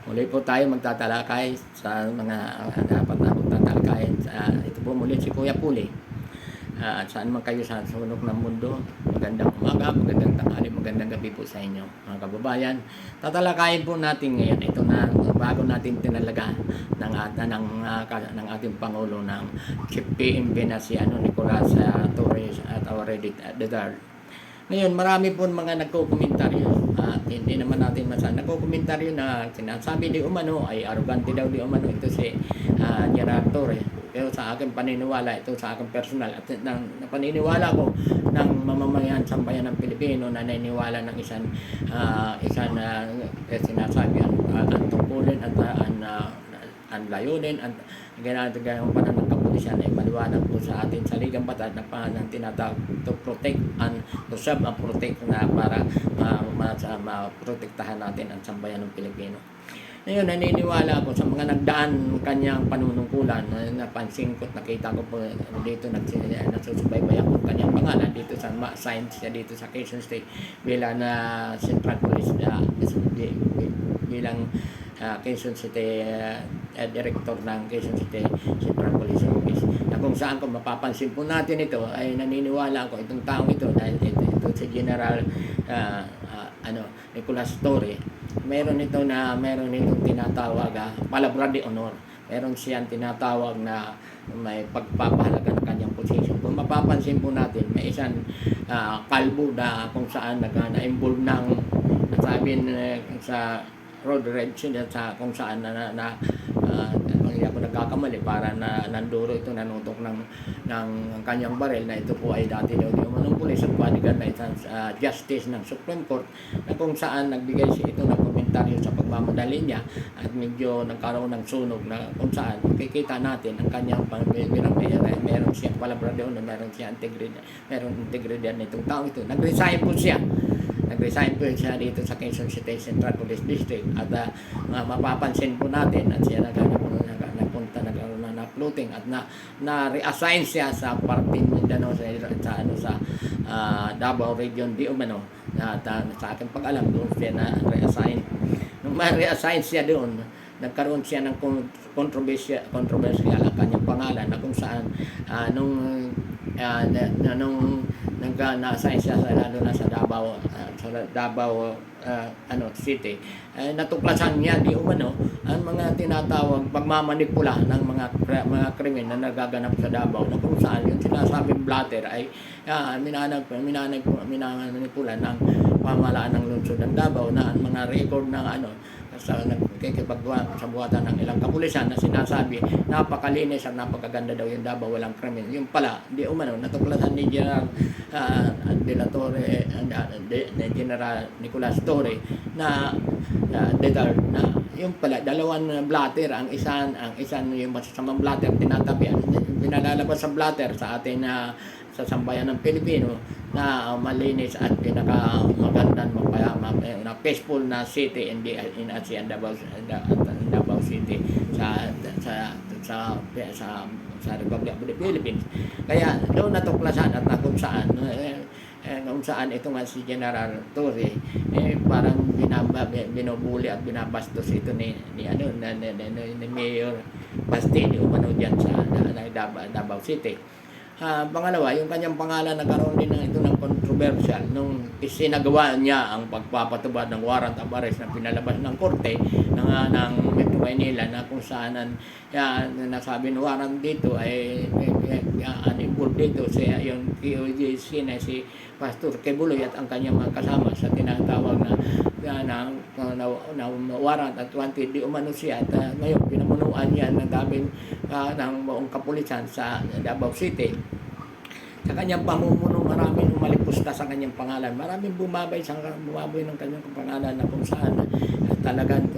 Muli po tayo magtatalakay sa mga dapat na pagtatalakayin. Ito po muli si Kuya Puli. At saan man kayo sa sulok ng mundo, magandang umaga, magandang tanghali, magandang gabi po sa inyo mga kababayan. Tatalakayin po natin ngayon ito na bago natin tinalaga ng ating Pangulo ng Chief PMB na si Nicolas Torres at already the third. Ngayon, marami po mga nagko-komentaryo at hindi naman natin nagko-komentaryo na sinasabi di umano ay arrogante daw di umano ito si Gerard Torres. Pero sa akin paniniwala, ito sa akin personal at paniniwala ko ng mamamayan sa bayan ng Pilipino na naniniwala ng isang sinasabi ang tungkulin at ang layunin at ginagawang pa ng kapulisan ay maliwanag po sa atin sa ligang batas na pangalan tinatawag to protect and to serve and protect na para maprotektahan natin ang sambayan ng Pilipino. Ngayon, naniniwala ako sa mga nagdaan kanyang panunungkulan na napansin ko at nakita ko po dito nasusubaybay ako kanyang pangalan dito sa science siya dito sa Quezon State bilang Central Police bilang Quezon City Director ng Quezon City Central Police Office na kung saan kung mapapansin po natin ito ay naniniwala ako itong taong ito dahil ito si General Nicolas Torres meron itong tinatawag palabra de honor. Meron siyang tinatawag na may pagpapahalaga ng kanyang posisyon. Kung mapapansin po natin, may isang kalbo na kung saan na-involve ng sabi sa road rage sa kung saan hindi ako nagkakamali para nanduro ito nanutok ng kanyang baril na ito po ay dati daw di umanong pulis at bodyguard na isang justice ng Supreme Court na kung saan nagbigay siya ito ng komentaryo sa pagmamadali niya at medyo nagkaroon ng sunog na kung saan makikita natin ang kanyang meron siyang palabra doon na meron siyang integridad na itong tao ito. Nag-resign po siya dito sa Quezon City Central Police District at mapapansin po natin at siya nagpunta na floating at na-reassign siya sa parte Mindanao sa Davao Region di umano at sa aking pag-alam doon siya na-reassign. Nung ma-reassign siya doon, nagkaroon siya ng controversial ang kanyang pangalan na kung saan nung nasa siya lalo na sa Davao City natuklasan niya di umano ang mga tinatawag pagmamanipula ng mga krimen na nagaganap sa Davao na kung saan yung sinasabing blatter ay minanipula ng pamahalaan ng lungsod ng Davao na ang mga record ng sa nagkikipagwa sa buhatan ng ilang kapulisan na sinasabi napakalinis at napakaganda daw yung Davao, walang krimen. Yung pala, di umano, natuklasan ni General General Nicolas Torres na yung pala, dalawang blatter, ang isang yung masasamang blatter, pinalalabas sa blatter sa atin sa sambayan ng Pilipino na malinis at pinakamagandang na peaceful na city in ASEAN Davao City sa Republic of the Philippines. Kaya doon natuklasan at kung saan ito nga si General Torres parang binubuli at binabastos ito ni Mayor Bastido umano diyan sa Davao City. Pangalawa, yung kanyang pangalan nagkaroon din ng controversial nung isinagawa niya ang pagpapatubad ng warrant of arrest na pinalabas ng korte ng Metro Manila na kung saan nasabi ng warrant dito ay involved dito yung POJC na si Pastor Kebuloy at ang kanyang mga kasama sa tinatawag na warrant at wanted di umano siya at ngayon pinamunuan niya ng daming ng buong kapulisan sa Davao City. Sa kanyang pamumuno, maraming umalipusta sa kanyang pangalan. Maraming bumabay ng kanyang pangalan na kung saan talagang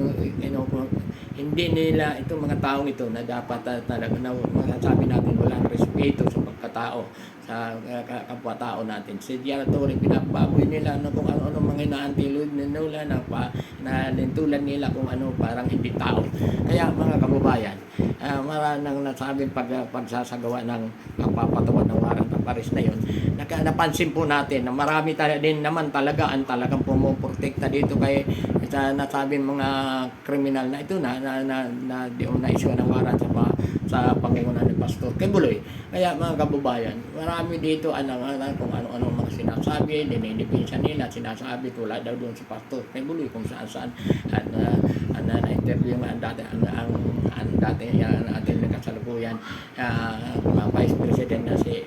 hindi nila itong mga taong ito na dapat talaga na masasabi natin walang respeto sa pagkatao sa kapwa-tao natin. Si Gerard Torres, pinababoy nila kung ano mga inaantilod nila na lintulan nila kung ano parang hindi tao. Kaya mga kababayan, maraming nasabing pagsasagawa ng pagpapatawad ng warrant of arrest na yun, napansin po natin na marami din naman talaga ang talagang pumuporta pumuprotekta dito kay sa nasabing mga kriminal na ito na di na-issue ng warrant sa pangunguna ni Pastor Kibuloy. Kaya mga kababayan, marami dito kung ano-ano mga sinasabi, dinidipensya nila, sinasabi tula daw doon si Pastor Kibuloy kung saan-saan at na-interview ang dati ang ating kasalukuyan Vice President na si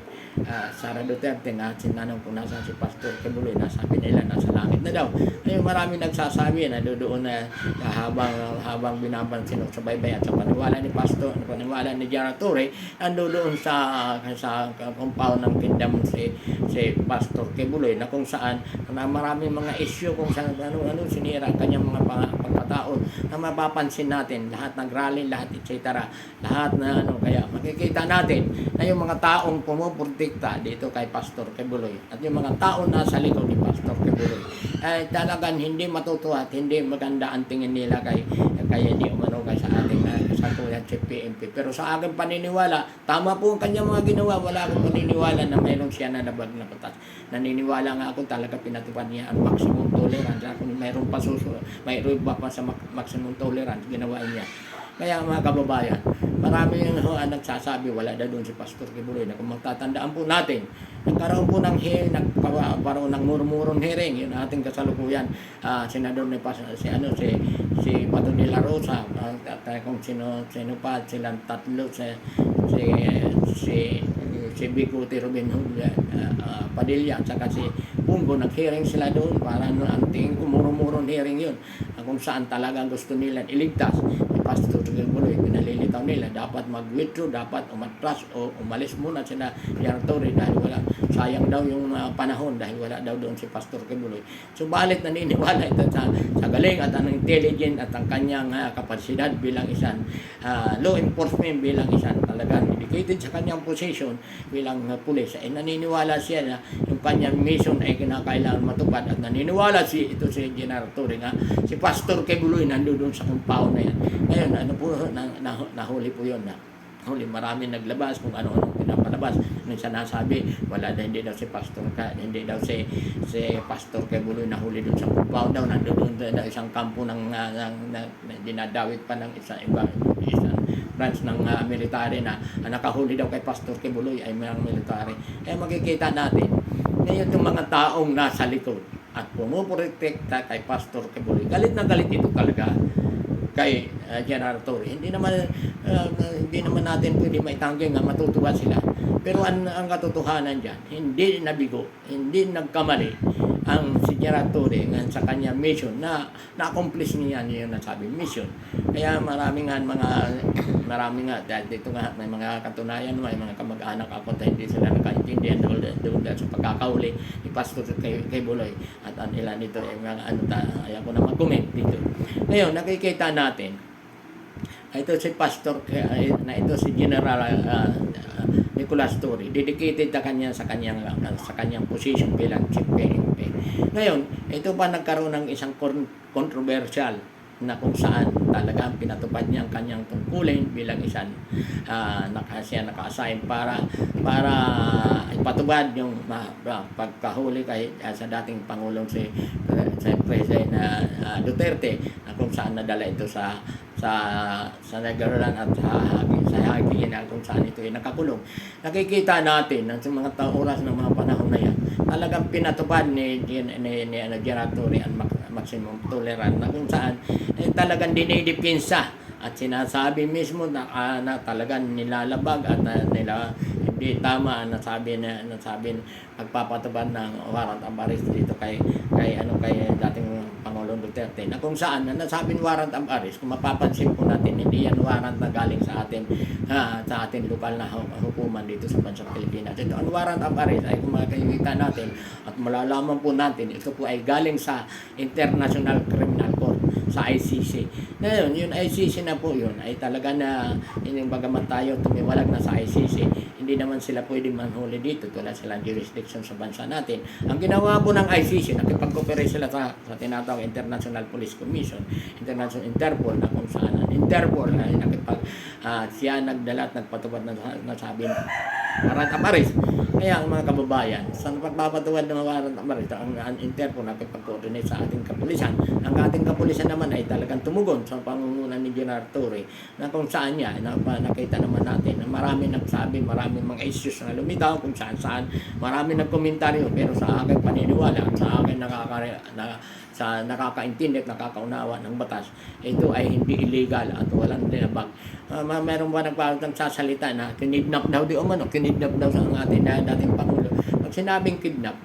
Sara Duterte na sinanong kung nasa si Pastor Kibuloy, nasabi nila nasa langit na daw. Ay marami nagsasabi na doon na habang binabansin sa baybay at sa paniwala ni Pastor, paniwala ni Gerald Torre, ando doon sa compound ng kingdom si Pastor Kibuloy na kung saan na maraming mga issue kung saan ano sinira ang kanyang mga pagkatao na mapapansin natin, lahat nagrally, lahat etc. Lahat na kaya makikita natin na yung mga taong pumuprotekta dito kay Pastor Kibuloy at yung mga taong nasa likod ni Pastor Kibuloy ay talagang hindi matutuwa at hindi maganda ang tingin nila kay hindi umano kay sa ating kasalukuyan si PNP. Pero sa aking paniniwala, tama po ang kanyang mga ginawa. Wala akong paniniwala na mayroon siya na nabag na batas. Naniniwala nga ako talaga pinatupad niya ang maximum tolerance. Kung mayroon pa sa maximum tolerance, ginawa niya. Kaya mga kababayan, marami yung nagsasabi, wala na doon si Pastor Kibuloy na kung magtatandaan po natin, nagkaroon po ng hearing, nagkaroon ng murmurong hearing, yun ating kasalukuyan, senador ni si Bato de la Rosa, kung sino pa, silang tatlo, si Bicuti Robin Hood Padilla at saka si Pungo, nag-hearing sila doon para ang tingin ko murmurong hearing yun kung saan talagang gusto nila iligtas ni Pastor Kibuloy. Pinalilitaw nila dapat mag-withdraw, dapat umatras o umalis muna sila Gerald Torre dahil wala, sayang daw yung panahon dahil wala daw doon si Pastor Kibuloy. Subalit naniniwala ito sa galing at ang intelligent at ang kanyang kapasidad bilang isang law enforcement, bilang isang talagang dedicated sa kanyang position bilang pulis. Ay naniniwala siya na yung kanyang mission ay kinakailangan matupad at naniniwala si General Torre nga si Pastor Kibuloy nandoon sa compound na yan. Ngayon, nahuli po yun na. Huli, marami naglabas kung ano-ano pinapalabas. Minsan nasabi, hindi daw si Pastor Kibuloy nahuli doon sa compound daw, nandoon sa isang kampo ng dinadawit pa ng isang branch ng military na nakahuli daw kay Pastor Kibuloy ay mayang military. Kaya makikita natin ngayon itong mga taong nasa likod at pumuprotekta kay Pastor Kibuloy. Galit na galit ito talaga kay General Torre. Hindi naman natin pwede maitanggi nga matutuwa sila. Pero ang katotohanan diyan, hindi nabigo, hindi nagkamali ang si Gerald Torre sa kanya mission na na-accomplish niya yung nasabi mission. Kaya marami nga dahil dito nga may mga katunayan, may mga kamag-anak ako na hindi sila nakaintindihan doon sa pagkakauli ni Pastor Kibuloy at ang ilan nito ay mga ayaw ko na mag-comment dito. Ngayon nakikita natin ito si Pastor ito si General Nicolas Torre, dedicated sa kanyang position bilang Chief PNP. Ngayon, ito pa nagkaroon ng isang controversial na kung saan talagang pinatupad niya ang kanyang tungkulin bilang isang siya naka-assign para ipatubad yung pagkahuli sa dating Pangulong si President Duterte na kung saan nadala ito sa Nagarolan at sa Haguin na kung saan ito ay nakakulong. Nakikita natin sa mga oras ng mga panahon na yan, talagang pinatupad ni Gerald Torre ang maximum tolerance na kung saan talagang dinidipinsa at sinasabi mismo na talagang nilalabag at hindi tama ang nasabi pagpapatupad ng warrant of arrest dito kay dating Pangulong Duterte na kung saan nasabing warrant of arrest, kung mapapansin po natin, hindi yan warrant na galing sa ating lokal na hukuman dito sa bansang Pilipinas. Ito ang warrant of arrest ay kung makikita natin at malalaman po natin, ito po ay galing sa International Criminal Court, sa ICC. Ngayon, yung ICC na po yun ay talaga na yung bagaman tayo tumiwalag na sa ICC, hindi naman sila pwede manhuli dito, wala silang jurisdiction sa bansa natin. Ang ginawa po ng ICC, nakipag-cooperate sila sa tinatawag International Police Commission, International Interpol, na kung saan ang Interpol ay siya nagdala at nagpatupad na sabi warrant of arrest. Kaya ang mga kababayan, sa pagpapatuwad ng warrant of arrest, ang Interpol nakipag-coordinate sa ating kapulisan. Ang ating kapulisan naman ay talagang tumugon sa pangunguna ni General Torre na kung saan niya, nakita naman natin na marami nagsabi, marami mga issues na lumitaw kung saan, marami nagkomentaryo, pero sa aking paniniwala at sa akin sa nakakaintindi at nakakaunawa ng batas, ito ay hindi illegal at walang dinabag. Meron ba nagsasalita na kinidnap daw di umano, kinidnap daw sa ating dating Pangulo. Pag sinabing kidnap,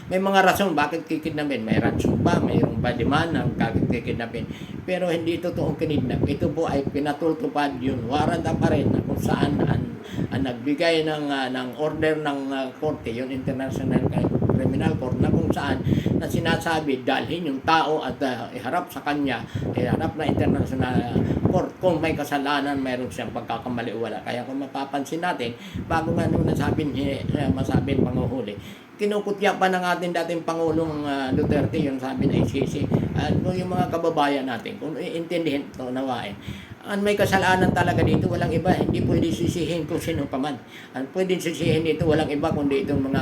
may mga rason bakit kikidnapin. May ransom ba, mayroong ba demand ng kikidnapin. Pero hindi totoong kinidnap. Ito po ay pinatutupad yung warrant of arrest na kung saan ang nagbigay ng order ng korte, yung International Criminal Court, na kung saan na sinasabi dalhin yung tao at iharap sa kanya, iharap na International Court kung may kasalanan, mayroon siyang pagkakamali o wala. Kaya kung mapapansin natin, bago nga nung masabing panguhuli, kinukutya pa ng ating dating Pangulong Duterte yung sabi na ICC. At yung mga kababayan natin, kung iintindihin ito, nawain, ang may kasalanan talaga dito, walang iba, hindi pwede sisihin kung sino pa man. Ang pwede sisihin dito, walang iba kundi itong mga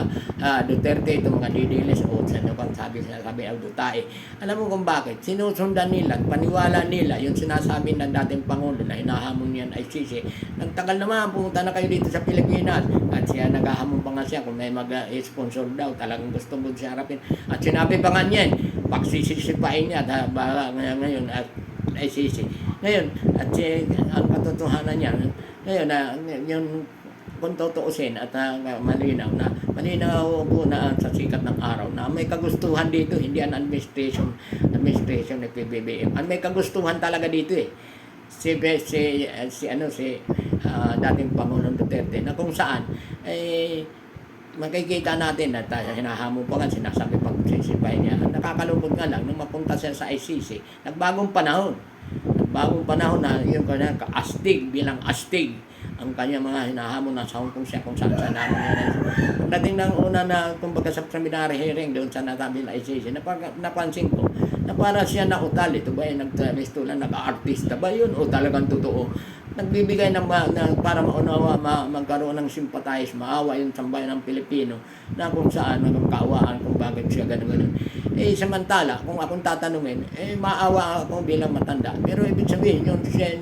Duterte, itong mga Didiles o sino pang sabi ang Dutae. Alam mo kung bakit? Sinusundan nila, paniwala nila yung sinasabi ng dating Pangulo na hinahamon yan ay ICC. Nagtagal naman, pumunta na kayo dito sa Pilipinas. At siya naghahamon pa nga siya kung may mag-sponsor daw, talagang gusto mo siya harapin. At sinabi pa nga niya, pagsisisipain niya, ngayon at ICC. Ngayon, at ang katotohanan niya, ngayon na yung kung tutuusin at malinaw po na sa sikat ng araw na may kagustuhan dito, hindi ang administration ng PBBM. Ang may kagustuhan talaga dito dating Pangulong Duterte na kung saan makikita natin at hinahamon pa nga, sinasabi pag sisipay niya. Ang nakakalungkot nga lang nung mapunta siya sa ICC, nagbagong panahon na yung kanya kaastig bilang astig ang kanya mga hinahamon na sa Hong Kong siya kung saan namin yan. Pagdating ng una na kumbaga sa preliminary hearing doon sa natabi na ICC, napansin ko na para siya nautal. Ito ba yung nag-resto lang, nag-artista ba yun o talagang totoo? Nagbibigay ng para maunawa, magkaroon ng sympathize, maawa yung sambayan ng Pilipino na kung saan nagkakawaan kung bakit siya gano'n. Samantala, kung akong tatanungin, maawa ako bilang matanda. Pero ibig sabihin,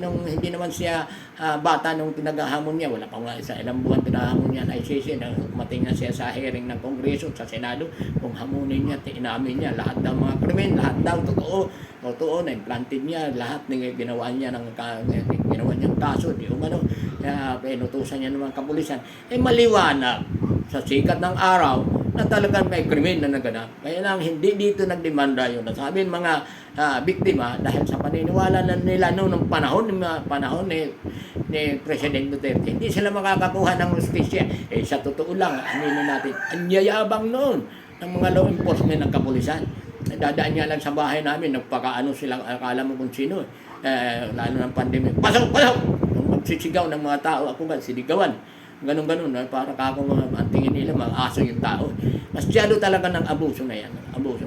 nung hindi naman siya bata nung pinaghahamon niya, wala pa nga ilang buwan pinaghahamon niya na ICC, na umating na siya sa hearing ng Kongreso, sa Senado, kung hamunin niya, inamin niya, lahat ng mga krimen, lahat daw totoo, na-implanted niya, lahat ng ginawa niya niyang kaso, di umano, pinutusan niya ng mga kapulisan, maliwanag sa sikat ng araw na talagang may krimen na naganap. Kaya lang hindi dito nagdemanda yun. Sabi ng mga biktima dahil sa paniniwala nila noong panahon ni President Duterte, hindi sila makakakuha ng justisya. Sa totoo lang, aminin natin, ang yayabang noon ng mga law enforcement ng kapulisan. Dadaan niya lang sa bahay namin, nagpakaano silang, akala mo kung sino, lalo ng pandemya, pasok! Magsisigaw ng mga tao, ako ba, siligawan. Ganun, para kako ang tingin nila, mga aso yung tao. Masyado talaga ng abuso na yan.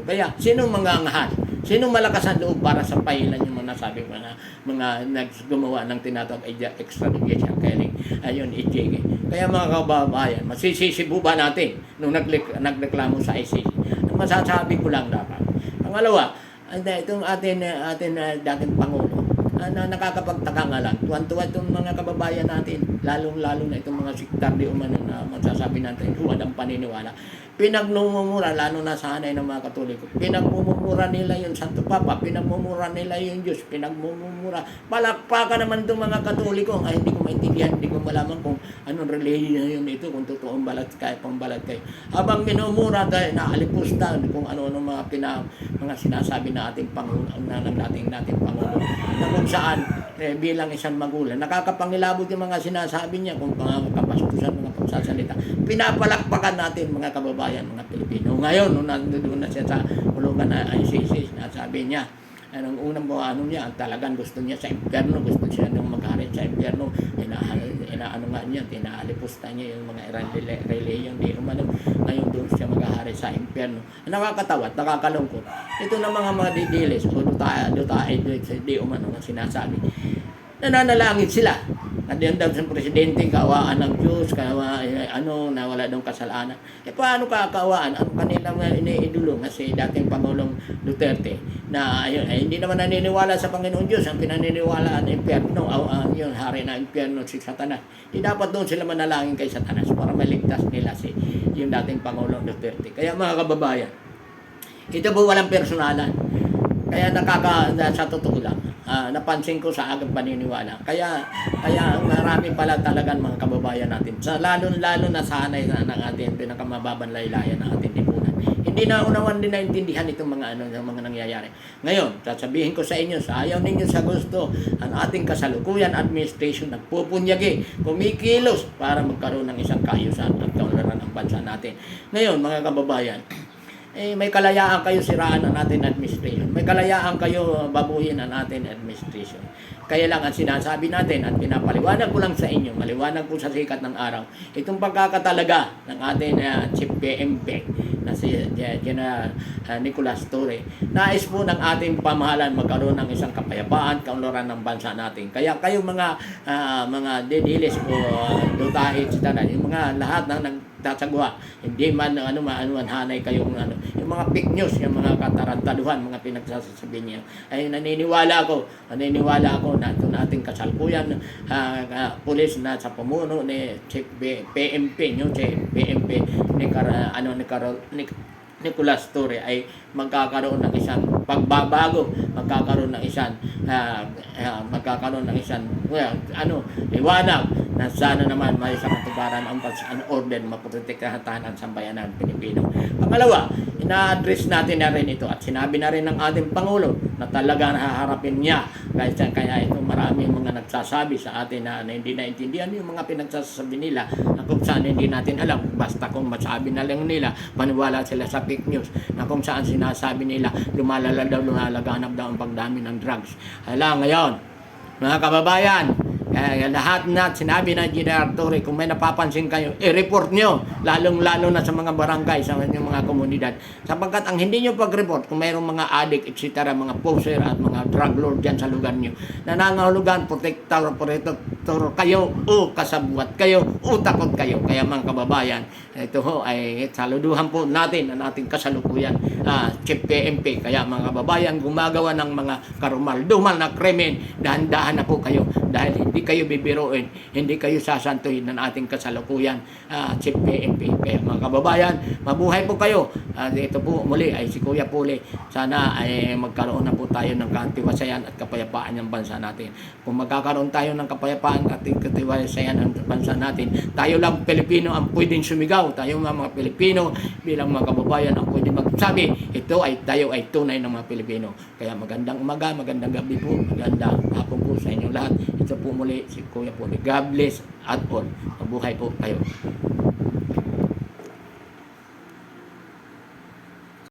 Kaya, sinong mangangahan? Sinong malakas ang loob para sa pahilan yung mga nasabi ko na mga naggumawa ng tinatawag extrajudicial killing? Ayun, EJK. Kaya mga kababayan, masisisi ba natin nung nagreklamo sa ICC? Ang masasabi ko lang dapat. Pangalawa, itong atin dating Pangulo, nakakapagtaka nga lang. Tuwan-tuwa itong mga kababayan natin, lalong-lalo na itong mga siktar di umano na masasabi natin, huwag ang paniniwala. Pinagmumura, lalo na sa hanay ng mga Katoliko. Pinagmumura nila yung Santo Papa, pinagmumura nila yung Diyos, pinagmumura. Palakpakan naman itong mga Katoliko. Ay, hindi ko maintindihan, hindi ko malaman kung anong relihiyon ito, kung totoong balat kayo. Habang minumura tayo, naalipusta kung ano-ano mga sinasabi na ating Pangulo, ng dating Pangulo, na kung saan bilang isang magulang, nakakapangilabot yung mga sinasabi niya kung kapastusan, mga pagsasalita. Pinapalakpakan natin mga kababayan, mga Pilipino. Ngayon, nung nandoon na siya sa hulugan na ICC, sabi niya, anong unang ano niya, talagang gusto niya sa impyerno, gusto siya nung magharit sa impyerno, tinalipusta niya yung mga reliyon, di umano, ngayon doon siya maghahari sa impyerno. Nakakatawa at nakakalungkot. Ito na mga didiles o dutae, di umano, na sinasabi. Nananalangin sila Andiyan daw sa presidente, kaawaan ng Diyos, na wala daw kasalanan. Paano kakawaan? Ano kanilang iniidolo na si dating Pangulong Duterte na hindi naman naniniwala sa Panginoon Diyos, ang pinaniniwalaan ng impyerno, yung hari na impyerno si Satanas. Dapat doon sila manalangin kay Satanas para maligtas nila yung dating Pangulong Duterte. Kaya mga kababayan, ito po walang personalan. Kaya sa totoo lang, napansin ko sa aking paniniwala. Kaya marami pala talagang mga kababayan natin. Lalo na sanay na ng ating pinakamababang laylayan ng ating lipunan. Hindi na unawan din naintindihan itong mga nangyayari. Ngayon, sasabihin ko sa inyo, sa ayaw ninyo sa gusto, ang ating kasalukuyan administration nagpupunyagi, kumikilos para magkaroon ng isang kaayusan at kaunlaran ng bansa natin. Ngayon, mga kababayan, may kalayaan kayo siraan ang ating administration. May kalayaan kayo babuhin ang ating administration. Kaya lang ang sinasabi natin at pinapaliwanag ko lang sa inyo, maliwanag po sa sikat ng araw, itong pagkakatalaga ng ating Chief PMP na si General Nicolas Torre. Nais po ng ating pamahalaan magkaroon ng isang kapayapaan, kaunlaran ng bansa natin. Kaya kayo mga dedilis o dutahit, yung mga lahat ng nagtasagwa, hindi man hanay kayong yung mga fake news, yung mga katarantaduhan, mga pinagsasabi niya, ay naniniwala ako na ito nating kasalkuyan pulis na sa pamuno ni Chief PMP Nicolas Torre ay magkakaroon ng isang pagbabago, magkakaroon ng isang liwanag na sana naman may isang katubaran ang order maprotektahan ang sambayanan Pilipino. Pangalawa, ina-address natin na rin ito at sinabi na rin ng ating Pangulo na talaga haharapin niya. Kaya ito maraming mga nagsasabi sa atin na hindi naintindihan yung mga pinagsasabi nila na kung saan hindi natin alam. Basta kung masabi na lang nila, maniwala sila sa fake news na kung saan sinasabi nila lumalaganap daw ang pagdami ng drugs. Ngayon, mga kababayan, lahat na sinabi ng General Torre, kung may napapansin kayo, i-report nyo, lalong-lalo na sa mga barangay, sa inyong mga komunidad. Sapagkat ang hindi nyo pag-report, kung mayroong mga addict, etc., mga poser at mga drug lord dyan sa lugar nyo, na nangahulugan, protector kayo, o kasabwat kayo, o takot kayo. Kaya mga kababayan, ito ho ay saluduhan po natin ang ating kasalukuyan, Chief PMP. Kaya mga kababayan, gumagawa ng mga karumal-dumal na krimen, dahan-dahan na po kayo dahil hindi kayo bibiruin, hindi kayo sasantuhin ng ating kasalukuyan, Chief PMP. Kaya mga kababayan, mabuhay po kayo. Ito po muli ay si Kuya Puli. Sana ay magkaroon na po tayo ng katiwasayan at kapayapaan ng bansa natin. Kung magkakaroon tayo ng kapayapaan at katiwasayan ng bansa natin, tayo lang Pilipino ang pwedeng sumigaw. Tayo mga Pilipino bilang mga kababayan ang pwedeng magsabi, tayo ay tunay ng mga Pilipino. Kaya magandang umaga, magandang gabi po, magandang hapon po sa inyong lahat. Ito po muli si Kuya Puli. God bless at all. Mabuhay po kayo.